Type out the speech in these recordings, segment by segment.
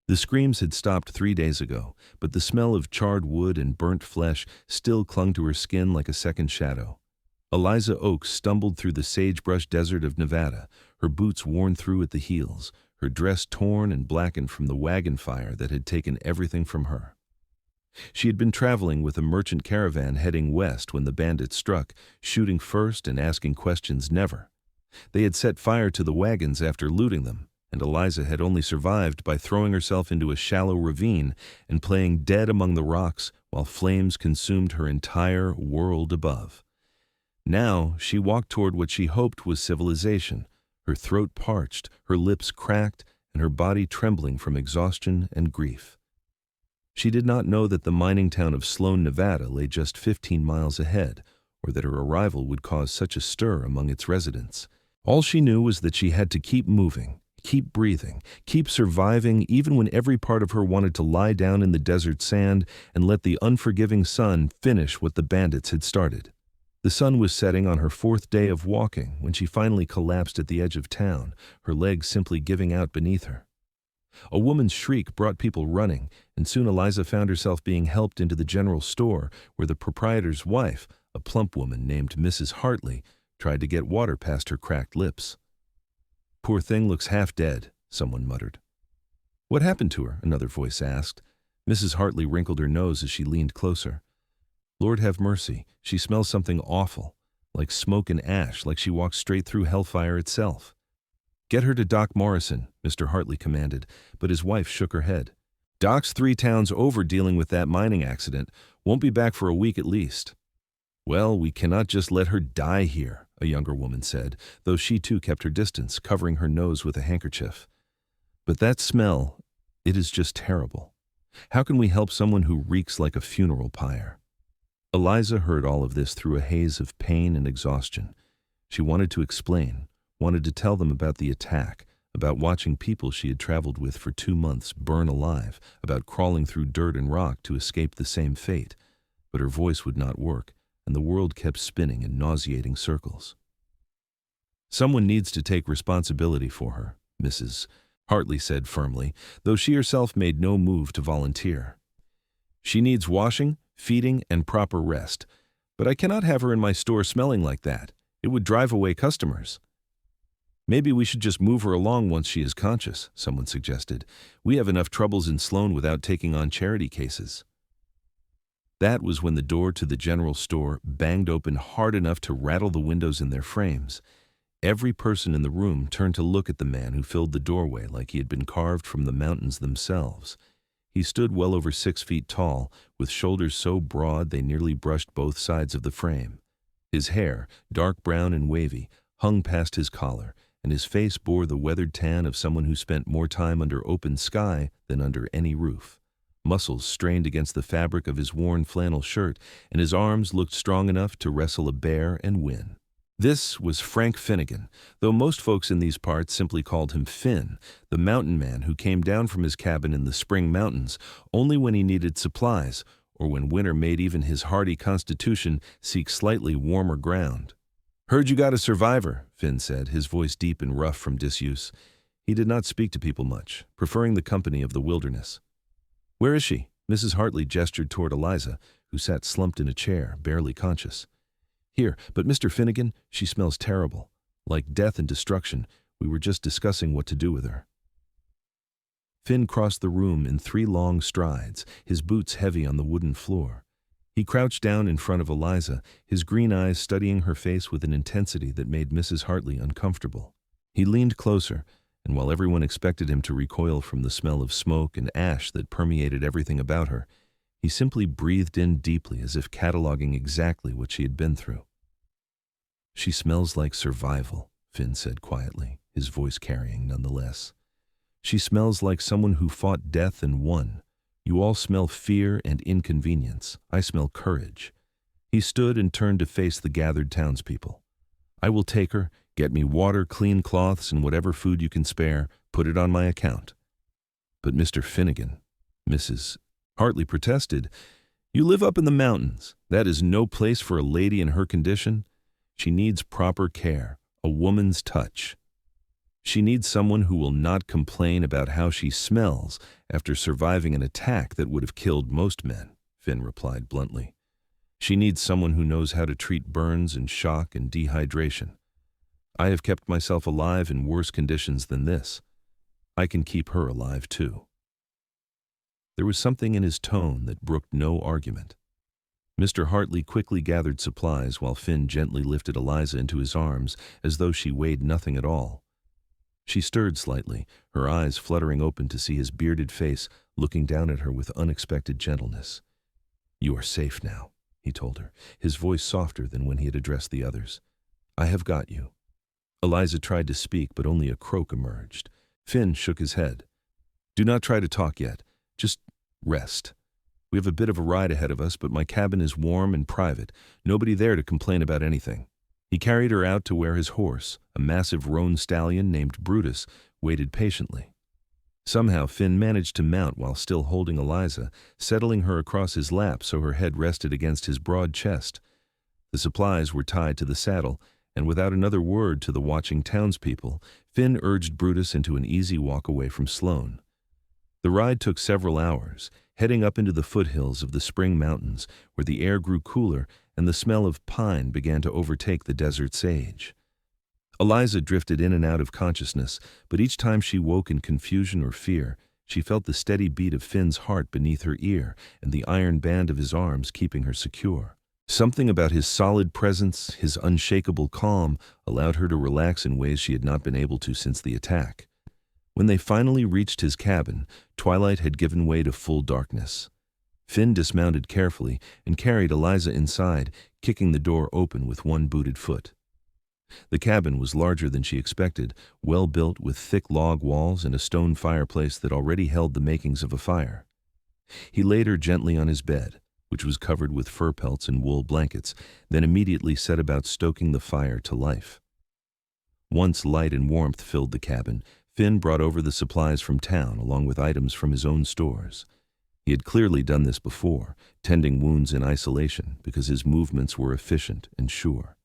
The screams had stopped 3 days ago, but the smell of charred wood and burnt flesh still clung to her skin like a second shadow. Eliza Oakes stumbled through the sagebrush desert of Nevada, her boots worn through at the heels, her dress torn and blackened from the wagon fire that had taken everything from her. She had been traveling with a merchant caravan heading west when the bandits struck, shooting first and asking questions never. They had set fire to the wagons after looting them, and Eliza had only survived by throwing herself into a shallow ravine and playing dead among the rocks while flames consumed her entire world above. Now she walked toward what she hoped was civilization, her throat parched, her lips cracked, and her body trembling from exhaustion and grief. She did not know that the mining town of Sloan, Nevada lay just 15 miles ahead, or that her arrival would cause such a stir among its residents. All she knew was that she had to keep moving, keep breathing, keep surviving even when every part of her wanted to lie down in the desert sand and let the unforgiving sun finish what the bandits had started. The sun was setting on her 4th day of walking when she finally collapsed at the edge of town, her legs simply giving out beneath her. A woman's shriek brought people running, and soon Eliza found herself being helped into the general store where the proprietor's wife, a plump woman named Mrs. Hartley, tried to get water past her cracked lips. "Poor thing looks half dead," someone muttered. "What happened to her?" another voice asked. Mrs. Hartley wrinkled her nose as she leaned closer. "Lord have mercy, she smells something awful, like smoke and ash, like she walked straight through hellfire itself." "Get her to Doc Morrison," Mr. Hartley commanded, but his wife shook her head. "Doc's 3 towns over dealing with that mining accident, won't be back for a week at least." "Well, we cannot just let her die here," a younger woman said, though she too kept her distance, covering her nose with a handkerchief. "But that smell, it is just terrible. How can we help someone who reeks like a funeral pyre?" Eliza heard all of this through a haze of pain and exhaustion. She wanted to explain, wanted to tell them about the attack, about watching people she had traveled with for 2 months burn alive, about crawling through dirt and rock to escape the same fate. But her voice would not work, and the world kept spinning in nauseating circles. "Someone needs to take responsibility for her," Mrs. Hartley said firmly, though she herself made no move to volunteer. "She needs washing, feeding, and proper rest, but I cannot have her in my store smelling like that. It would drive away customers." "Maybe we should just move her along once she is conscious," someone suggested. "We have enough troubles in Sloan without taking on charity cases." That was when the door to the general store banged open hard enough to rattle the windows in their frames. Every person in the room turned to look at the man who filled the doorway like he had been carved from the mountains themselves. He stood well over 6 feet tall, with shoulders so broad they nearly brushed both sides of the frame. His hair, dark brown and wavy, hung past his collar, and his face bore the weathered tan of someone who spent more time under open sky than under any roof. Muscles strained against the fabric of his worn flannel shirt, and his arms looked strong enough to wrestle a bear and win. This was Frank Finnegan, though most folks in these parts simply called him Finn, the mountain man who came down from his cabin in the Spring Mountains only when he needed supplies, or when winter made even his hardy constitution seek slightly warmer ground. "Heard you got a survivor," Finn said, his voice deep and rough from disuse. He did not speak to people much, preferring the company of the wilderness. "Where is she?" Mrs. Hartley gestured toward Eliza, who sat slumped in a chair, barely conscious. "Here, but Mr. Finnegan, she smells terrible. Like death and destruction. We were just discussing what to do with her." Finn crossed the room in 3 long strides, his boots heavy on the wooden floor. He crouched down in front of Eliza, his green eyes studying her face with an intensity that made Mrs. Hartley uncomfortable. He leaned closer, and while everyone expected him to recoil from the smell of smoke and ash that permeated everything about her, he simply breathed in deeply as if cataloging exactly what she had been through. "She smells like survival," Finn said quietly, his voice carrying nonetheless. "She smells like someone who fought death and won. You all smell fear and inconvenience. I smell courage." He stood and turned to face the gathered townspeople. "I will take her, get me water, clean cloths, and whatever food you can spare, put it on my account." "But Mr. Finnegan," Mrs. Hartley protested, "you live up in the mountains. That is no place for a lady in her condition. She needs proper care, a woman's touch." She needs someone who will not complain about how she smells after surviving an attack that would have killed most men, Finn replied bluntly. She needs someone who knows how to treat burns and shock and dehydration. I have kept myself alive in worse conditions than this. I can keep her alive too. There was something in his tone that brooked no argument. Mr. Hartley quickly gathered supplies while Finn gently lifted Eliza into his arms as though she weighed nothing at all. She stirred slightly, her eyes fluttering open to see his bearded face looking down at her with unexpected gentleness. "You are safe now," he told her, his voice softer than when he had addressed the others. "I have got you." Eliza tried to speak, but only a croak emerged. Finn shook his head. "Do not try to talk yet. Just rest. We have a bit of a ride ahead of us, but my cabin is warm and private. Nobody there to complain about anything." He carried her out to where his horse, a massive roan stallion named Brutus, waited patiently. Somehow Finn managed to mount while still holding Eliza, settling her across his lap so her head rested against his broad chest. The supplies were tied to the saddle, and without another word to the watching townspeople, Finn urged Brutus into an easy walk away from Sloan. The ride took several hours, heading up into the foothills of the Spring Mountains, where the air grew cooler and the smell of pine began to overtake the desert sage. Eliza drifted in and out of consciousness, but each time she woke in confusion or fear, she felt the steady beat of Finn's heart beneath her ear and the iron band of his arms keeping her secure. Something about his solid presence, his unshakable calm, allowed her to relax in ways she had not been able to since the attack. When they finally reached his cabin, twilight had given way to full darkness. Finn dismounted carefully and carried Eliza inside, kicking the door open with one booted foot. The cabin was larger than she expected, well built with thick log walls and a stone fireplace that already held the makings of a fire. He laid her gently on his bed, which was covered with fur pelts and wool blankets, then immediately set about stoking the fire to life. Once light and warmth filled the cabin, Finn brought over the supplies from town along with items from his own stores. He had clearly done this before, tending wounds in isolation because his movements were efficient and sure.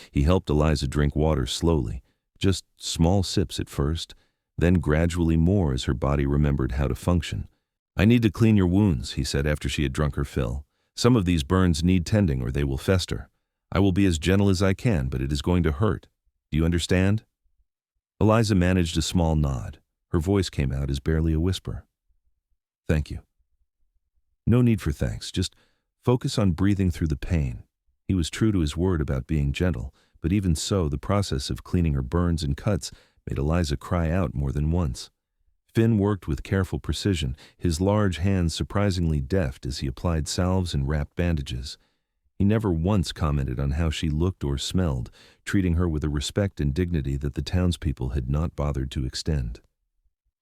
He helped Eliza drink water slowly, just small sips at first, then gradually more as her body remembered how to function. "I need to clean your wounds," he said after she had drunk her fill. "Some of these burns need tending or they will fester. I will be as gentle as I can, but it is going to hurt. Do you understand?" Eliza managed a small nod. Her voice came out as barely a whisper. "Thank you." "No need for thanks, just focus on breathing through the pain." He was true to his word about being gentle, but even so, the process of cleaning her burns and cuts made Eliza cry out more than once. Finn worked with careful precision, his large hands surprisingly deft as he applied salves and wrapped bandages. He never once commented on how she looked or smelled, treating her with a respect and dignity that the townspeople had not bothered to extend.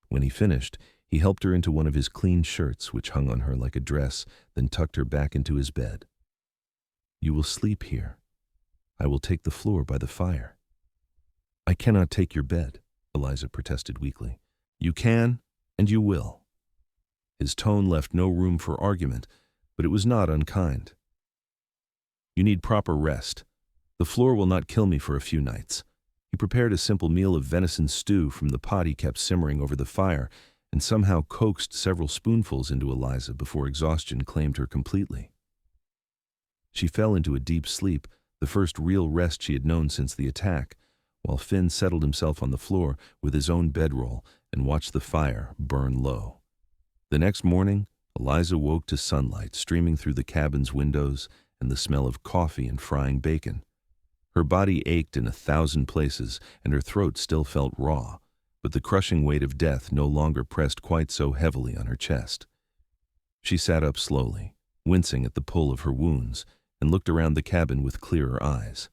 When he finished, he helped her into one of his clean shirts, which hung on her like a dress, then tucked her back into his bed. "You will sleep here. I will take the floor by the fire." "I cannot take your bed," Eliza protested weakly. "You can, and you will." His tone left no room for argument, but it was not unkind. "You need proper rest. The floor will not kill me for a few nights." He prepared a simple meal of venison stew from the pot he kept simmering over the fire, and somehow coaxed several spoonfuls into Eliza before exhaustion claimed her completely. She fell into a deep sleep, the first real rest she had known since the attack, while Finn settled himself on the floor with his own bedroll and watched the fire burn low. The next morning, Eliza woke to sunlight streaming through the cabin's windows and the smell of coffee and frying bacon. Her body ached in 1,000 places, and her throat still felt raw, but the crushing weight of death no longer pressed quite so heavily on her chest. She sat up slowly, wincing at the pull of her wounds, and looked around the cabin with clearer eyes.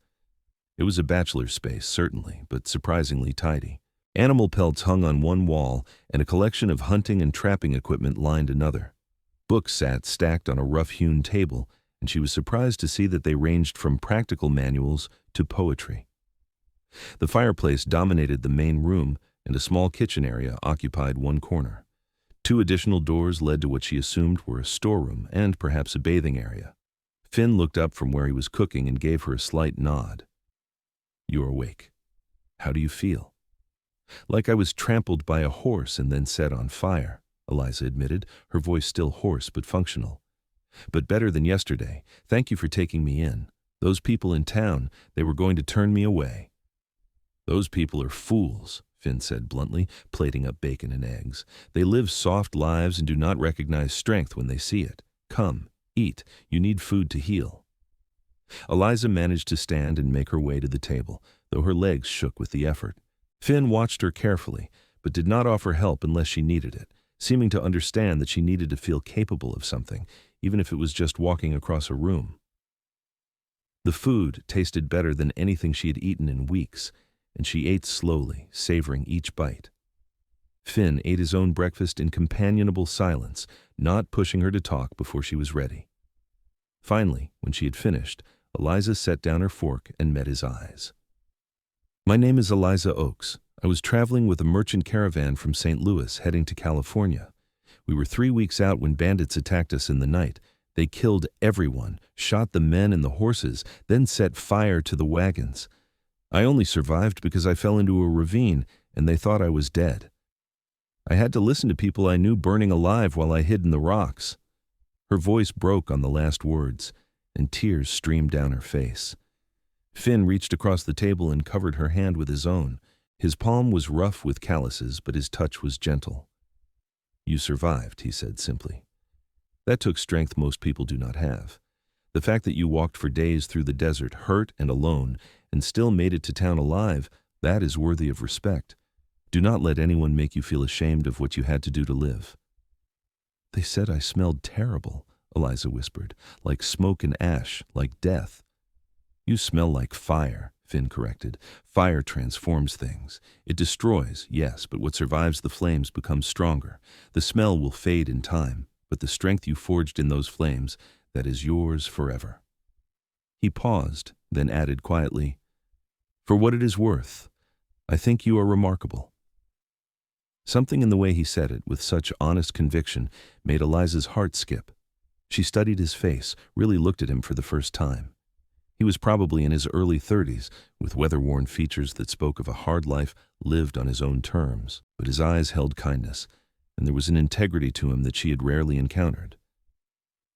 It was a bachelor's space, certainly, but surprisingly tidy. Animal pelts hung on one wall, and a collection of hunting and trapping equipment lined another. Books sat stacked on a rough-hewn table, and she was surprised to see that they ranged from practical manuals to poetry. The fireplace dominated the main room, and a small kitchen area occupied one corner. 2 additional doors led to what she assumed were a storeroom and perhaps a bathing area. Finn looked up from where he was cooking and gave her a slight nod. "You are awake. How do you feel?" Like I was trampled by a horse and then set on fire, Eliza admitted, her voice still hoarse but functional. But better than yesterday. Thank you for taking me in. Those people in town, they were going to turn me away. Those people are fools, Finn said bluntly, plating up bacon and eggs. They live soft lives and do not recognize strength when they see it. Come, eat. You need food to heal. Eliza managed to stand and make her way to the table, though her legs shook with the effort. Finn watched her carefully, but did not offer help unless she needed it, seeming to understand that she needed to feel capable of something, even if it was just walking across a room. The food tasted better than anything she had eaten in weeks, and she ate slowly, savoring each bite. Finn ate his own breakfast in companionable silence, not pushing her to talk before she was ready. Finally, when she had finished, Eliza set down her fork and met his eyes. My name is Eliza Oakes. I was traveling with a merchant caravan from St. Louis heading to California. We were 3 weeks out when bandits attacked us in the night. They killed everyone, shot the men and the horses, then set fire to the wagons. I only survived because I fell into a ravine and they thought I was dead. I had to listen to people I knew burning alive while I hid in the rocks. Her voice broke on the last words, and tears streamed down her face. Finn reached across the table and covered her hand with his own. His palm was rough with calluses, but his touch was gentle. You survived, he said simply. That took strength most people do not have. The fact that you walked for days through the desert, hurt and alone, and still made it to town alive, that is worthy of respect. Do not let anyone make you feel ashamed of what you had to do to live. They said I smelled terrible, Eliza whispered, like smoke and ash, like death. You smell like fire, Finn corrected. Fire transforms things. It destroys, yes, but what survives the flames becomes stronger. The smell will fade in time, but the strength you forged in those flames, that is yours forever. He paused, then added quietly, For what it is worth, I think you are remarkable. Something in the way he said it, with such honest conviction, made Eliza's heart skip. She studied his face, really looked at him for the first time. He was probably in his early 30s, with weather-worn features that spoke of a hard life lived on his own terms, but his eyes held kindness, and there was an integrity to him that she had rarely encountered.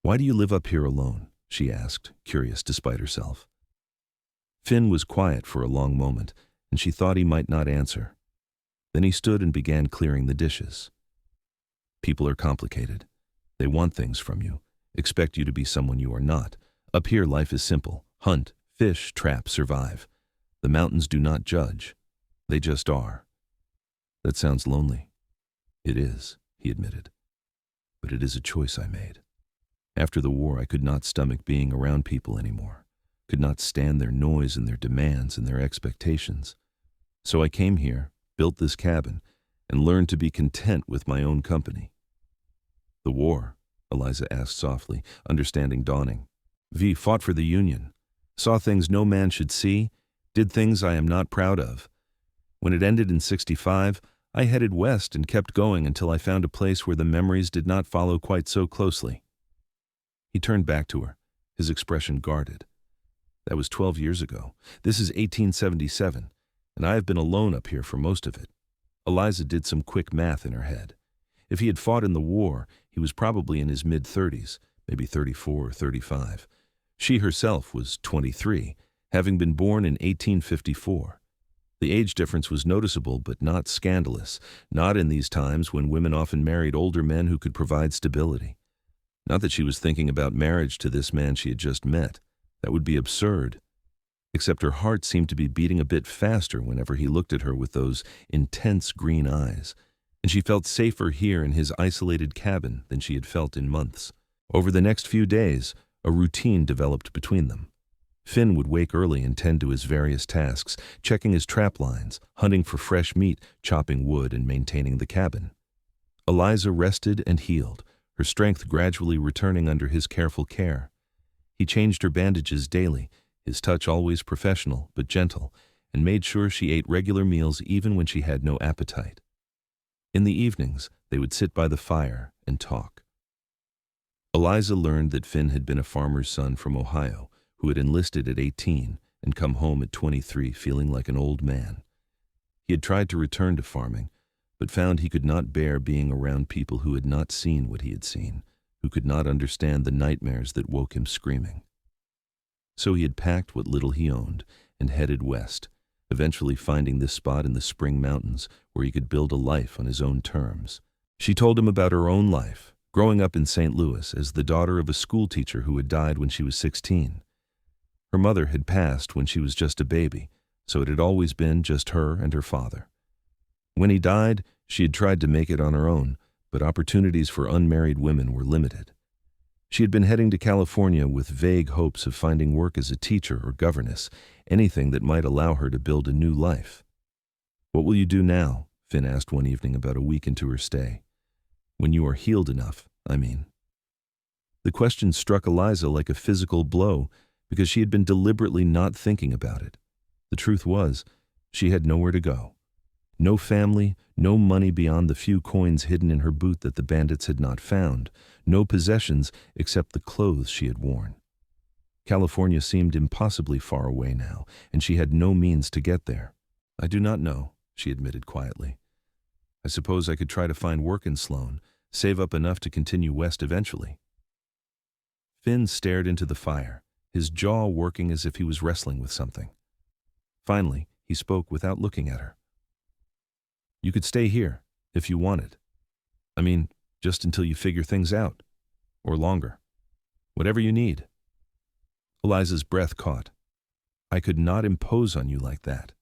Why do you live up here alone? She asked, curious despite herself. Finn was quiet for a long moment, and she thought he might not answer. Then he stood and began clearing the dishes. People are complicated. They want things from you, expect you to be someone you are not. Up here, life is simple. Hunt, fish, trap, survive. The mountains do not judge. They just are. That sounds lonely. It is, he admitted. But it is a choice I made. After the war, I could not stomach being around people anymore, could not stand their noise and their demands and their expectations. So I came here, built this cabin, and learned to be content with my own company. The war, Eliza asked softly, understanding dawning. V fought for the Union, saw things no man should see, did things I am not proud of. When it ended in 65, I headed west and kept going until I found a place where the memories did not follow quite so closely. He turned back to her, his expression guarded. That was 12 years ago. This is 1877, and I have been alone up here for most of it. Eliza did some quick math in her head. If he had fought in the war, he was probably in his mid-30s, maybe 34 or 35. She herself was 23, having been born in 1854. The age difference was noticeable but not scandalous, not in these times when women often married older men who could provide stability. Not that she was thinking about marriage to this man she had just met. That would be absurd. Except her heart seemed to be beating a bit faster whenever he looked at her with those intense green eyes, and she felt safer here in his isolated cabin than she had felt in months. Over the next few days, a routine developed between them. Finn would wake early and tend to his various tasks, checking his trap lines, hunting for fresh meat, chopping wood, and maintaining the cabin. Eliza rested and healed, her strength gradually returning under his careful care. He changed her bandages daily, his touch always professional but gentle, and made sure she ate regular meals even when she had no appetite. In the evenings, they would sit by the fire and talk. Eliza learned that Finn had been a farmer's son from Ohio who had enlisted at 18 and come home at 23 feeling like an old man. He had tried to return to farming, but found he could not bear being around people who had not seen what he had seen, who could not understand the nightmares that woke him screaming. So he had packed what little he owned and headed west, eventually finding this spot in the Spring Mountains where he could build a life on his own terms. She told him about her own life, growing up in St. Louis as the daughter of a schoolteacher who had died when she was 16. Her mother had passed when she was just a baby, so it had always been just her and her father. When he died, she had tried to make it on her own, but opportunities for unmarried women were limited. She had been heading to California with vague hopes of finding work as a teacher or governess, anything that might allow her to build a new life. "What will you do now?" Finn asked one evening about a week into her stay. "When you are healed enough, I mean." The question struck Eliza like a physical blow because she had been deliberately not thinking about it. The truth was, she had nowhere to go. No family, no money beyond the few coins hidden in her boot that the bandits had not found, no possessions except the clothes she had worn. California seemed impossibly far away now, and she had no means to get there. "I do not know," she admitted quietly. "I suppose I could try to find work in Sloan, save up enough to continue west eventually." Finn stared into the fire, his jaw working as if he was wrestling with something. Finally, he spoke without looking at her. "You could stay here, if you wanted. I mean, just until you figure things out. Or longer. Whatever you need." Eliza's breath caught. "I could not impose on you like that."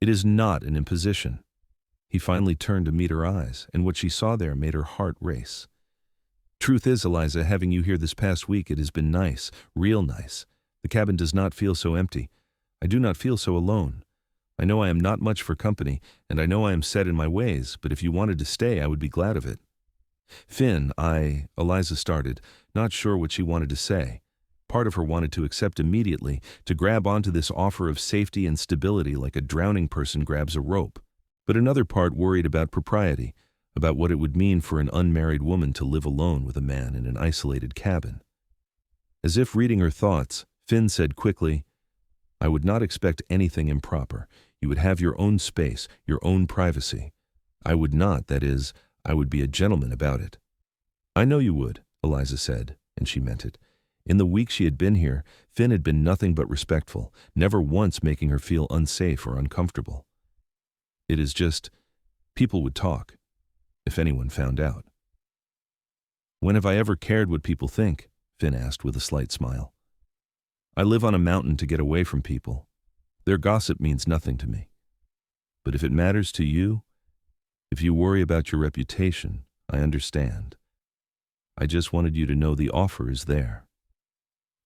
"It is not an imposition." He finally turned to meet her eyes, and what she saw there made her heart race. "Truth is, Eliza, having you here this past week, it has been nice, real nice. The cabin does not feel so empty. I do not feel so alone. I know I am not much for company, and I know I am set in my ways, but if you wanted to stay, I would be glad of it." "Finn, Eliza started, not sure what she wanted to say. Part of her wanted to accept immediately, to grab onto this offer of safety and stability like a drowning person grabs a rope. But another part worried about propriety, about what it would mean for an unmarried woman to live alone with a man in an isolated cabin. As if reading her thoughts, Finn said quickly, "I would not expect anything improper. You would have your own space, your own privacy. I would not, that is, I would be a gentleman about it." "I know you would," Eliza said, and she meant it. In the week she had been here, Finn had been nothing but respectful, never once making her feel unsafe or uncomfortable. "It is just, people would talk, if anyone found out." "When have I ever cared what people think?" Finn asked with a slight smile. "I live on a mountain to get away from people. Their gossip means nothing to me. But if it matters to you, if you worry about your reputation, I understand. I just wanted you to know the offer is there."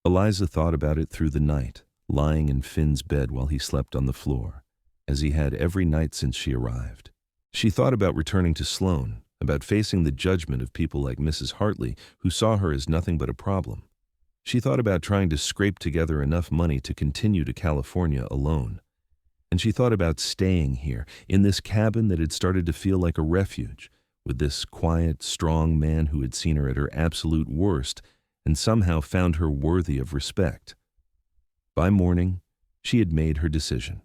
Eliza thought about it through the night, lying in Finn's bed while he slept on the floor, as he had every night since she arrived. She thought about returning to Sloan, about facing the judgment of people like Mrs. Hartley, who saw her as nothing but a problem. She thought about trying to scrape together enough money to continue to California alone. And she thought about staying here, in this cabin that had started to feel like a refuge, with this quiet, strong man who had seen her at her absolute worst and somehow found her worthy of respect. By morning, she had made her decision.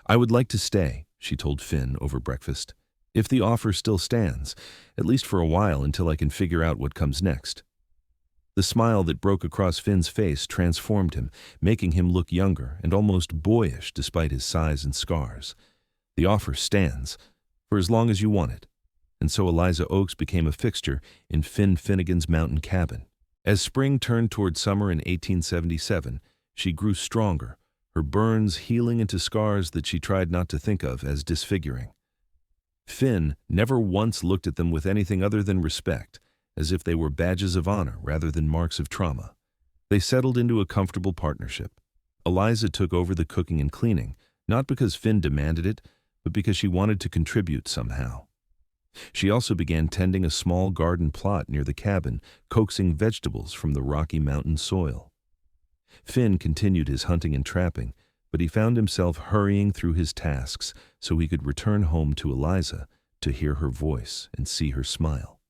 "I would like to stay," she told Finn over breakfast, "if the offer still stands, at least for a while until I can figure out what comes next." The smile that broke across Finn's face transformed him, making him look younger and almost boyish despite his size and scars. "The offer stands, for as long as you want it." And so Eliza Oakes became a fixture in Finn Finnegan's mountain cabin. As spring turned toward summer in 1877, she grew stronger, her burns healing into scars that she tried not to think of as disfiguring. Finn never once looked at them with anything other than respect, as if they were badges of honor rather than marks of trauma. They settled into a comfortable partnership. Eliza took over the cooking and cleaning, not because Finn demanded it, but because she wanted to contribute somehow. She also began tending a small garden plot near the cabin, coaxing vegetables from the Rocky Mountain soil. Finn continued his hunting and trapping, but he found himself hurrying through his tasks so he could return home to Eliza to hear her voice and see her smile.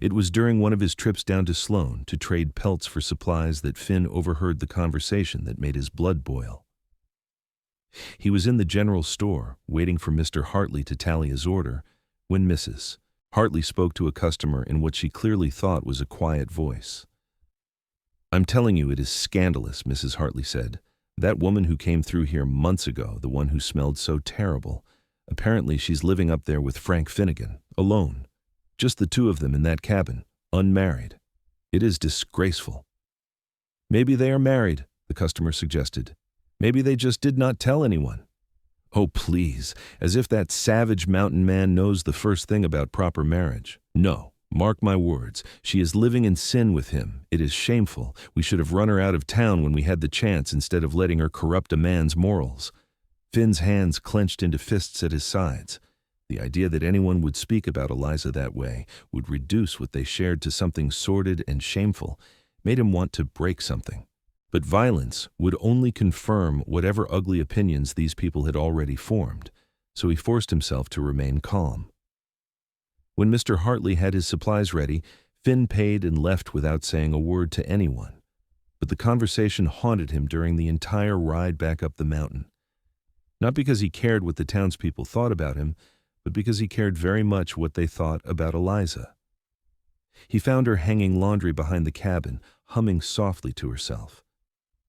It was during one of his trips down to Sloan to trade pelts for supplies that Finn overheard the conversation that made his blood boil. He was in the general store, waiting for Mr. Hartley to tally his order, when Mrs. Hartley spoke to a customer in what she clearly thought was a quiet voice. "I'm telling you, it is scandalous," Mrs. Hartley said. "That woman who came through here months ago, the one who smelled so terrible, apparently she's living up there with Frank Finnegan, alone. Just the two of them in that cabin, unmarried. It is disgraceful." "Maybe they are married," the customer suggested. "Maybe they just did not tell anyone." "Oh, please, as if that savage mountain man knows the first thing about proper marriage. No, mark my words, she is living in sin with him. It is shameful. We should have run her out of town when we had the chance instead of letting her corrupt a man's morals." Finn's hands clenched into fists at his sides. The idea that anyone would speak about Eliza that way, would reduce what they shared to something sordid and shameful, made him want to break something. But violence would only confirm whatever ugly opinions these people had already formed, so he forced himself to remain calm. When Mr. Hartley had his supplies ready, Finn paid and left without saying a word to anyone. But the conversation haunted him during the entire ride back up the mountain. Not because he cared what the townspeople thought about him, but because he cared very much what they thought about Eliza. He found her hanging laundry behind the cabin, humming softly to herself.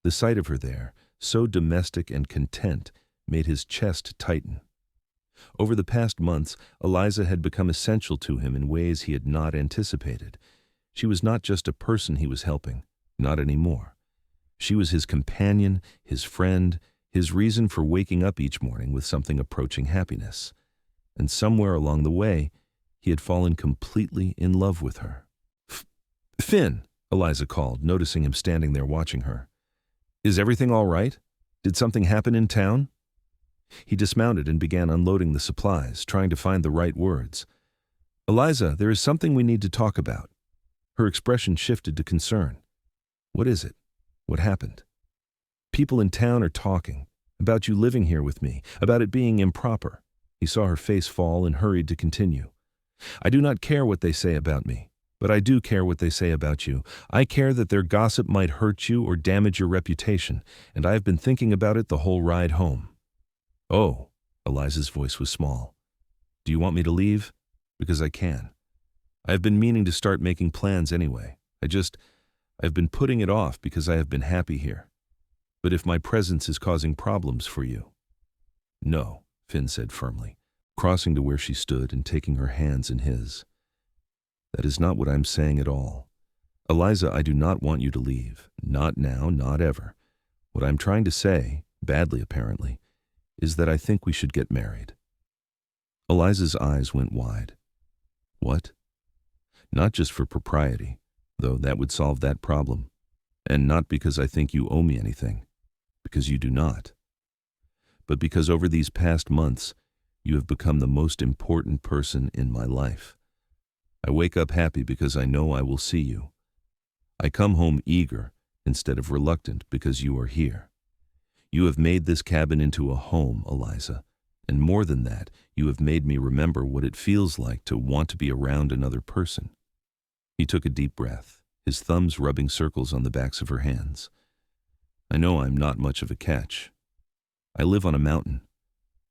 The sight of her there, so domestic and content, made his chest tighten. Over the past months, Eliza had become essential to him in ways he had not anticipated. She was not just a person he was helping, not anymore. She was his companion, his friend, his reason for waking up each morning with something approaching happiness. And somewhere along the way, he had fallen completely in love with her. "Finn," Eliza called, noticing him standing there watching her. "Is everything all right? Did something happen in town?" He dismounted and began unloading the supplies, trying to find the right words. "Eliza, there is something we need to talk about." Her expression shifted to concern. "What is it? What happened?" "People in town are talking. About you living here with me. About it being improper." He saw her face fall and hurried to continue. "I do not care what they say about me. But I do care what they say about you. I care that their gossip might hurt you or damage your reputation, and I have been thinking about it the whole ride home." "Oh," Eliza's voice was small. "Do you want me to leave? Because I can. I have been meaning to start making plans anyway. I've been putting it off because I have been happy here. But if my presence is causing problems for you—" "No," Finn said firmly, crossing to where she stood and taking her hands in his. "That is not what I'm saying at all. Eliza, I do not want you to leave. Not now, not ever. What I'm trying to say, badly apparently, is that I think we should get married." Eliza's eyes went wide. "What?" "Not just for propriety, though that would solve that problem. And not because I think you owe me anything, because you do not. But because over these past months, you have become the most important person in my life. I wake up happy because I know I will see you. I come home eager instead of reluctant because you are here. You have made this cabin into a home, Eliza, and more than that, you have made me remember what it feels like to want to be around another person." He took a deep breath, his thumbs rubbing circles on the backs of her hands. "I know I'm not much of a catch. I live on a mountain.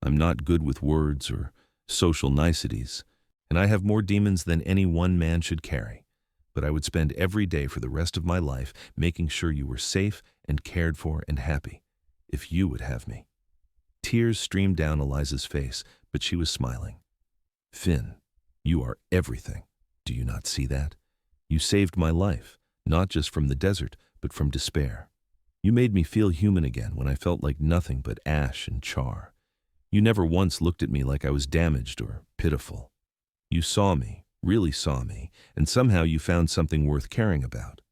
I'm not good with words or social niceties, and I have more demons than any one man should carry. But I would spend every day for the rest of my life making sure you were safe and cared for and happy, if you would have me." Tears streamed down Eliza's face, but she was smiling. "Finn, you are everything. Do you not see that? You saved my life, not just from the desert, but from despair. You made me feel human again when I felt like nothing but ash and char. You never once looked at me like I was damaged or pitiful. You saw me, really saw me, and somehow you found something worth caring about."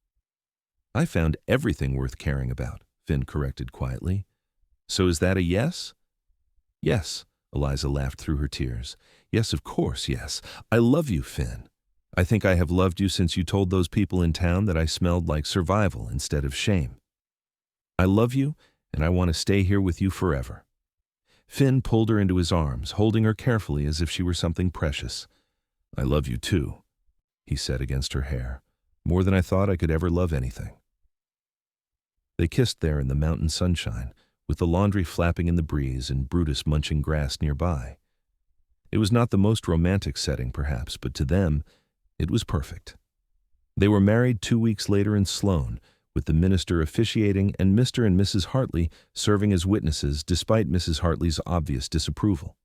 "I found everything worth caring about," Finn corrected quietly. "So is that a yes?" "Yes," Eliza laughed through her tears. "Yes, of course, yes. I love you, Finn. I think I have loved you since you told those people in town that I smelled like survival instead of shame. I love you, and I want to stay here with you forever." Finn pulled her into his arms, holding her carefully as if she were something precious. "I love you too," he said against her hair, "more than I thought I could ever love anything." They kissed there in the mountain sunshine, with the laundry flapping in the breeze and Brutus munching grass nearby. It was not the most romantic setting, perhaps, but to them, it was perfect. They were married 2 weeks later in Sloan, with the minister officiating and Mr. and Mrs. Hartley serving as witnesses despite Mrs. Hartley's obvious disapproval.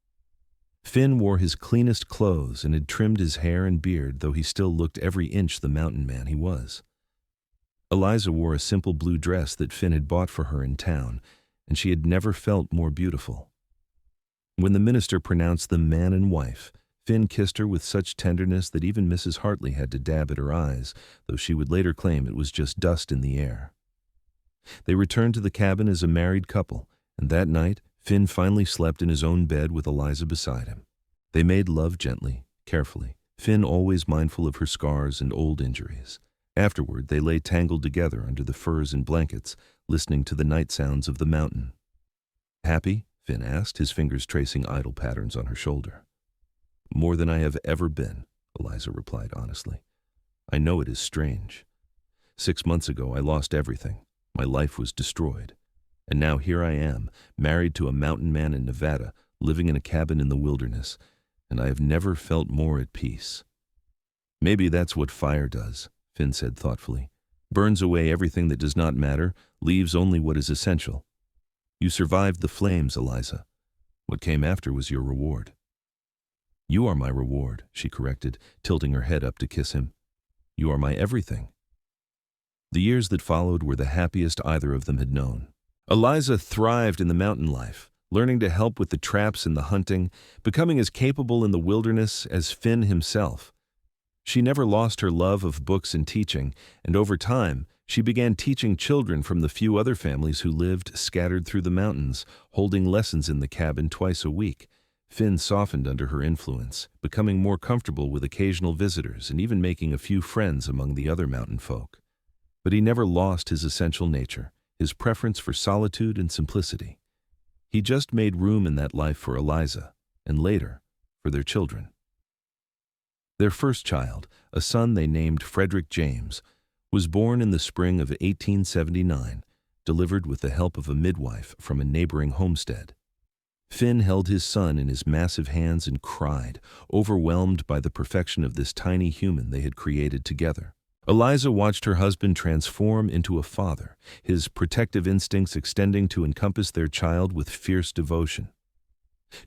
Finn wore his cleanest clothes and had trimmed his hair and beard, though he still looked every inch the mountain man he was. Eliza wore a simple blue dress that Finn had bought for her in town, and she had never felt more beautiful. When the minister pronounced them man and wife, Finn kissed her with such tenderness that even Mrs. Hartley had to dab at her eyes, though she would later claim it was just dust in the air. They returned to the cabin as a married couple, and that night Finn finally slept in his own bed with Eliza beside him. They made love gently, carefully, Finn always mindful of her scars and old injuries. Afterward, they lay tangled together under the furs and blankets, listening to the night sounds of the mountain. "Happy?" Finn asked, his fingers tracing idle patterns on her shoulder. "More than I have ever been," Eliza replied honestly. "I know it is strange. 6 months ago, I lost everything. My life was destroyed. And now here I am, married to a mountain man in Nevada, living in a cabin in the wilderness, and I have never felt more at peace." "Maybe that's what fire does," Finn said thoughtfully. "Burns away everything that does not matter, leaves only what is essential. You survived the flames, Eliza. What came after was your reward." "You are my reward," she corrected, tilting her head up to kiss him. "You are my everything." The years that followed were the happiest either of them had known. Eliza thrived in the mountain life, learning to help with the traps and the hunting, becoming as capable in the wilderness as Finn himself. She never lost her love of books and teaching, and over time, she began teaching children from the few other families who lived scattered through the mountains, holding lessons in the cabin twice a week. Finn softened under her influence, becoming more comfortable with occasional visitors and even making a few friends among the other mountain folk. But he never lost his essential nature, his preference for solitude and simplicity. He just made room in that life for Eliza, and later, for their children. Their first child, a son they named Frederick James, was born in the spring of 1879, delivered with the help of a midwife from a neighboring homestead. Finn held his son in his massive hands and cried, overwhelmed by the perfection of this tiny human they had created together. Eliza watched her husband transform into a father, his protective instincts extending to encompass their child with fierce devotion.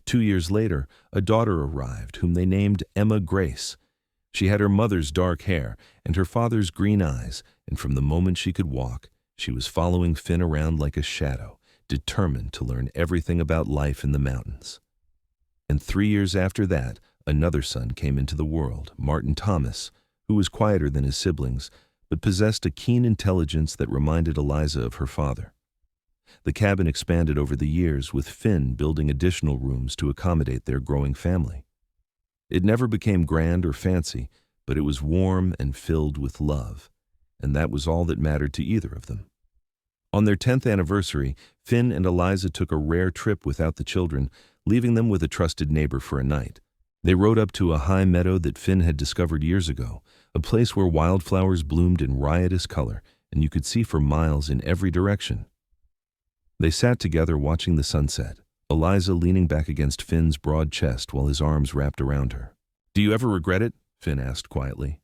2 years later, a daughter arrived, whom they named Emma Grace. She had her mother's dark hair and her father's green eyes, and from the moment she could walk, she was following Finn around like a shadow, determined to learn everything about life in the mountains. And 3 years after that, another son came into the world, Martin Thomas, who was quieter than his siblings, but possessed a keen intelligence that reminded Eliza of her father. The cabin expanded over the years, with Finn building additional rooms to accommodate their growing family. It never became grand or fancy, but it was warm and filled with love, and that was all that mattered to either of them. On their 10th anniversary, Finn and Eliza took a rare trip without the children, leaving them with a trusted neighbor for a night. They rode up to a high meadow that Finn had discovered years ago, a place where wildflowers bloomed in riotous color, and you could see for miles in every direction. They sat together watching the sunset, Eliza leaning back against Finn's broad chest while his arms wrapped around her. "Do you ever regret it?" Finn asked quietly.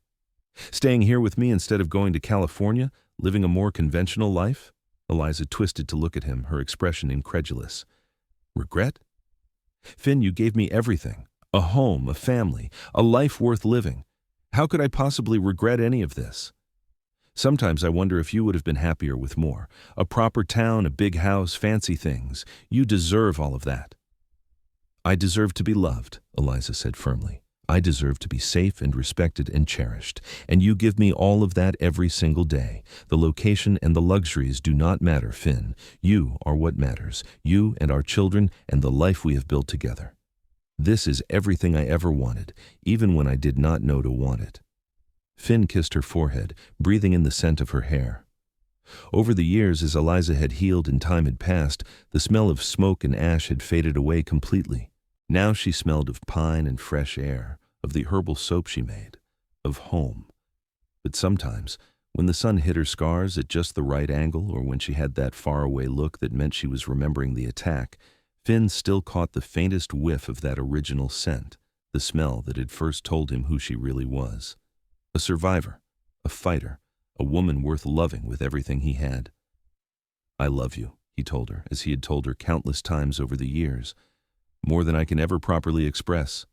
"Staying here with me instead of going to California, living a more conventional life?" Eliza twisted to look at him, her expression incredulous. "Regret? Finn, you gave me everything. A home, a family, a life worth living. How could I possibly regret any of this? Sometimes I wonder if you would have been happier with more. A proper town, a big house, fancy things. You deserve all of that." "I deserve to be loved," Eliza said firmly. "I deserve to be safe and respected and cherished. And you give me all of that every single day. The location and the luxuries do not matter, Finn. You are what matters. You and our children and the life we have built together. This is everything I ever wanted, even when I did not know to want it." Finn kissed her forehead, breathing in the scent of her hair. Over the years, as Eliza had healed and time had passed, the smell of smoke and ash had faded away completely. Now she smelled of pine and fresh air, of the herbal soap she made, of home. But sometimes, When the sun hit her scars at just the right angle, or when she had that faraway look that meant she was remembering the attack, Finn still caught the faintest whiff of that original scent, the smell that had first told him who she really was. A survivor, a fighter, a woman worth loving with everything he had. "I love you," he told her, as he had told her countless times over the years, "more than I can ever properly express."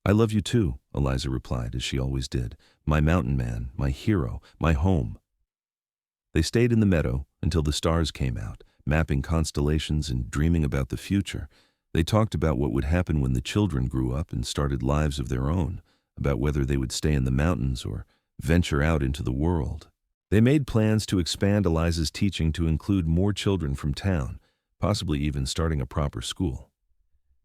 "I love you too," Eliza replied, as she always did, "my mountain man, my hero, my home." They stayed in the meadow until the stars came out, mapping constellations and dreaming about the future. They talked about what would happen when the children grew up and started lives of their own, about whether they would stay in the mountains or venture out into the world. They made plans to expand Eliza's teaching to include more children from town, possibly even starting a proper school.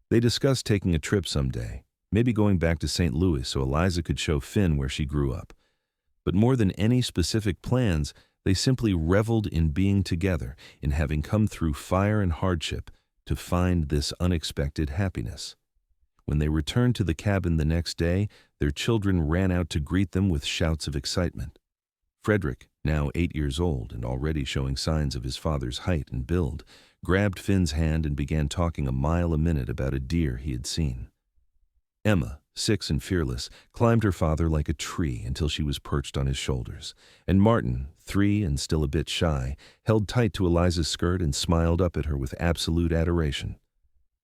They discussed taking a trip someday, maybe going back to St. Louis so Eliza could show Finn where she grew up. But more than any specific plans, they simply reveled in being together, in having come through fire and hardship to find this unexpected happiness. When they returned to the cabin the next day, their children ran out to greet them with shouts of excitement. Frederick, now 8 years old and already showing signs of his father's height and build, grabbed Finn's hand and began talking a mile a minute about a deer he had seen. Emma, 6 and fearless, climbed her father like a tree until she was perched on his shoulders, and Martin, 3 and still a bit shy, held tight to Eliza's skirt and smiled up at her with absolute adoration.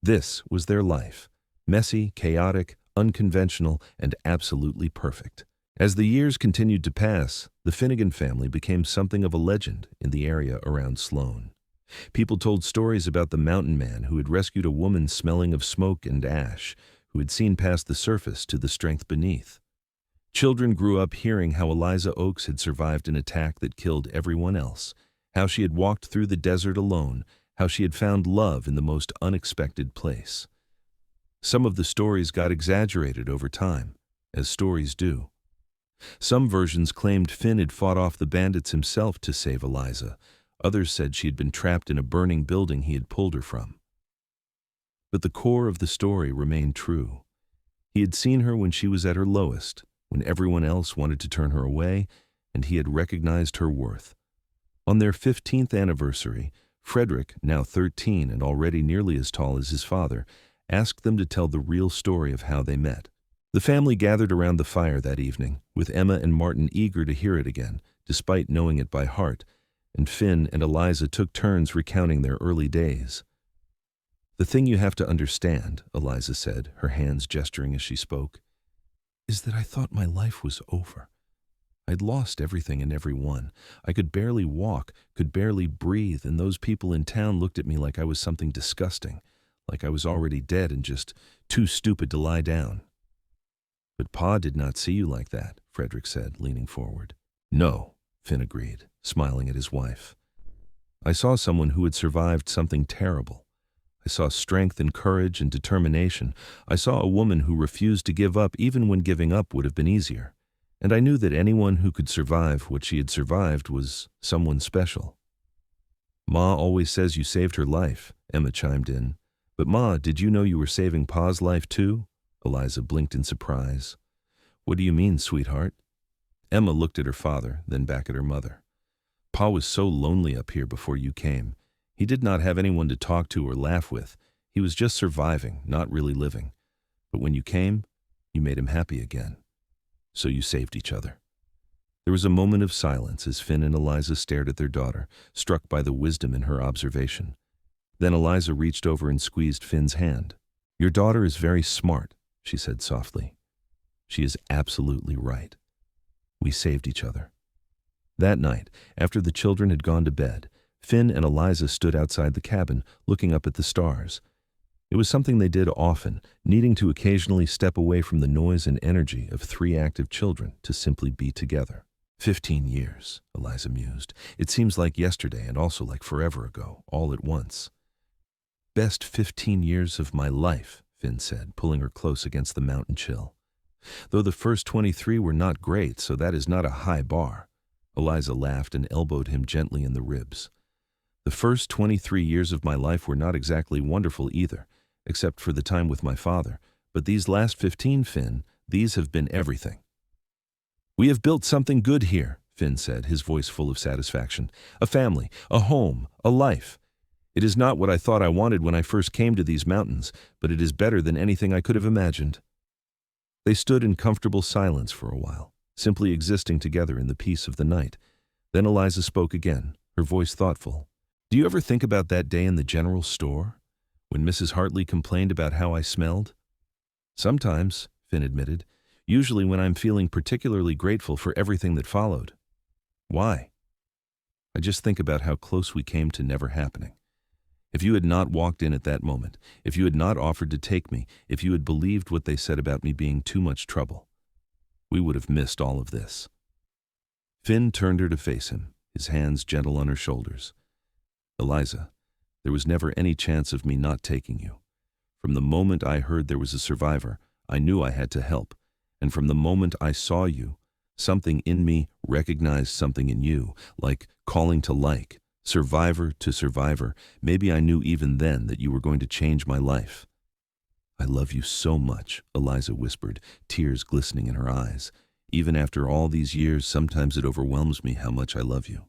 This was their life, messy, chaotic, unconventional, and absolutely perfect. As the years continued to pass, the Finnegan family became something of a legend in the area around Sloan. People told stories about the mountain man who had rescued a woman smelling of smoke and ash, who had seen past the surface to the strength beneath. Children grew up hearing how Eliza Oakes had survived an attack that killed everyone else, how she had walked through the desert alone, how she had found love in the most unexpected place. Some of the stories got exaggerated over time, as stories do. Some versions claimed Finn had fought off the bandits himself to save Eliza. Others said she had been trapped in a burning building he had pulled her from. But the core of the story remained true. He had seen her when she was at her lowest, when everyone else wanted to turn her away, and he had recognized her worth. On their 15th anniversary, Frederick, now 13 and already nearly as tall as his father, asked them to tell the real story of how they met. The family gathered around the fire that evening, with Emma and Martin eager to hear it again, despite knowing it by heart, and Finn and Eliza took turns recounting their early days. "The thing you have to understand," Eliza said, her hands gesturing as she spoke, "is that I thought my life was over. I'd lost everything and everyone. I could barely walk, could barely breathe, and those people in town looked at me like I was something disgusting, like I was already dead and just too stupid to lie down." "But Pa did not see you like that," Frederick said, leaning forward. "No," Finn agreed, smiling at his wife. "I saw someone who had survived something terrible. I saw strength and courage and determination. I saw a woman who refused to give up even when giving up would have been easier. And I knew that anyone who could survive what she had survived was someone special." "Ma always says you saved her life," Emma chimed in. "But Ma, did you know you were saving Pa's life too?" Eliza blinked in surprise. "What do you mean, sweetheart?" Emma looked at her father, then back at her mother. "Pa was so lonely up here before you came. He did not have anyone to talk to or laugh with. He was just surviving, not really living. But when you came, you made him happy again. So you saved each other." There was a moment of silence as Finn and Eliza stared at their daughter, struck by the wisdom in her observation. Then Eliza reached over and squeezed Finn's hand. "Your daughter is very smart," she said softly. "She is absolutely right. We saved each other." That night, after the children had gone to bed, Finn and Eliza stood outside the cabin, looking up at the stars. It was something they did often, needing to occasionally step away from the noise and energy of 3 active children to simply be together. 15 years, Eliza mused. It seems like yesterday and also like forever ago, all at once. "Best 15 years of my life," Finn said, pulling her close against the mountain chill. "Though the first 23 were not great, so that is not a high bar." Eliza laughed and elbowed him gently in the ribs. "The first 23 years of my life were not exactly wonderful either, except for the time with my father, but these last 15, Finn, these have been everything." "We have built something good here," Finn said, his voice full of satisfaction. A family, a home, a life. It is not what I thought I wanted when I first came to these mountains, but it is better than anything I could have imagined. They stood in comfortable silence for a while, simply existing together in the peace of the night. Then Eliza spoke again, her voice thoughtful. Do you ever think about that day in the general store, when Mrs. Hartley complained about how I smelled? Sometimes, Finn admitted, usually when I'm feeling particularly grateful for everything that followed. Why? I just think about how close we came to never happening. If you had not walked in at that moment, if you had not offered to take me, if you had believed what they said about me being too much trouble, we would have missed all of this. Finn turned her to face him, his hands gentle on her shoulders. Eliza, there was never any chance of me not taking you. From the moment I heard there was a survivor, I knew I had to help. And from the moment I saw you, something in me recognized something in you, like calling to like, survivor to survivor. Maybe I knew even then that you were going to change my life. I love you so much, Eliza whispered, tears glistening in her eyes. Even after all these years, sometimes it overwhelms me how much I love you.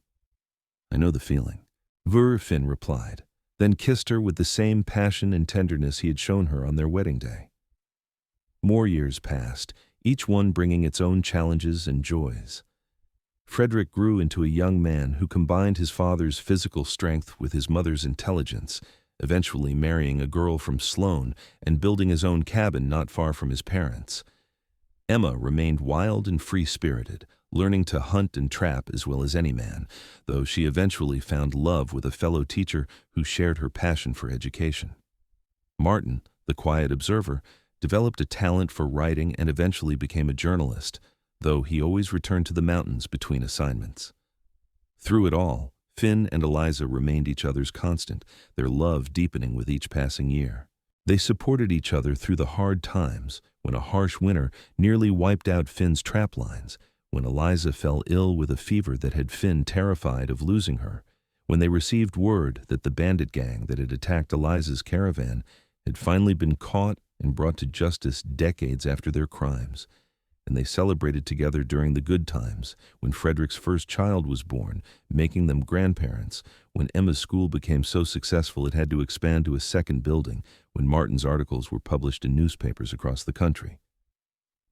I know the feeling. Finn replied, then kissed her with the same passion and tenderness he had shown her on their wedding day. More years passed, each one bringing its own challenges and joys. Frederick grew into a young man who combined his father's physical strength with his mother's intelligence, eventually marrying a girl from Sloan and building his own cabin not far from his parents. Emma remained wild and free-spirited, learning to hunt and trap as well as any man, though she eventually found love with a fellow teacher who shared her passion for education. Martin, the quiet observer, developed a talent for writing and eventually became a journalist, though he always returned to the mountains between assignments. Through it all, Finn and Eliza remained each other's constant, their love deepening with each passing year. They supported each other through the hard times, when a harsh winter nearly wiped out Finn's trap lines, when Eliza fell ill with a fever that had Finn terrified of losing her, when they received word that the bandit gang that had attacked Eliza's caravan had finally been caught and brought to justice decades after their crimes, and they celebrated together during the good times, when Frederick's first child was born, making them grandparents, when Emma's school became so successful it had to expand to a second building, when Martin's articles were published in newspapers across the country.